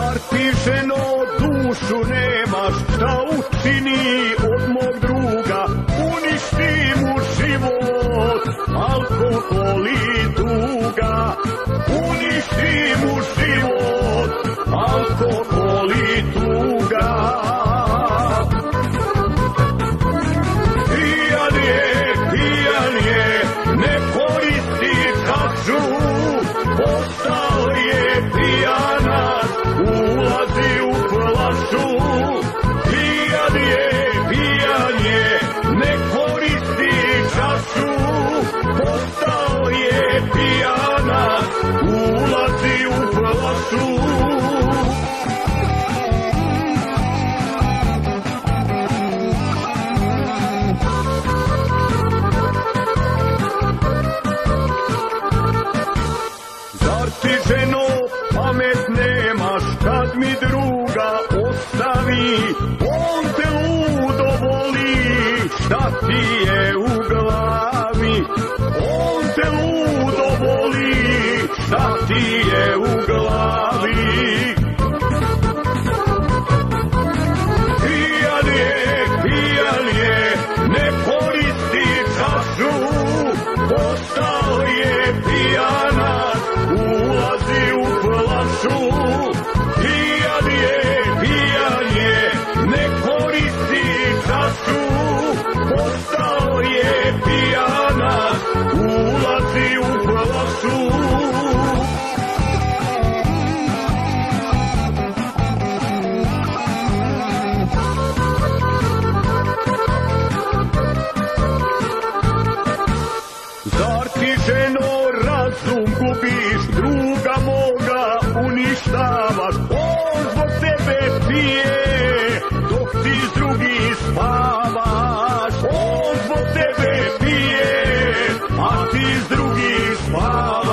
Zar ti ženo dušu nemaš, šta učini od mog druga, uništi mu život, alkohol i tuga, uništi mu život, alkohol i tuga. Pijan je, ne koristi čašu, postao je pijanac, ulazi u flašu. Pijan je, ne koristi čašu, postao je pijanac, ulazi u flašu. Zar ti ženo pamet nemaš, kad mi druga ostavi, on te ludo voli, šta ti je u glavi, on te ludo voli, šta ti je u glavi. Pijan je, ne koristi čašu, postao je pijanac, ulazi u flašu. Pijan je, ne koristi čašu, postao je pijanac, ulazi u flašu. Zar ti ženo razum gubiš, druga moga uništavaš, on zbog tebe pije, dok ti s drugi spavaš, on zbog tebe pije, a ti s drugi spavaš.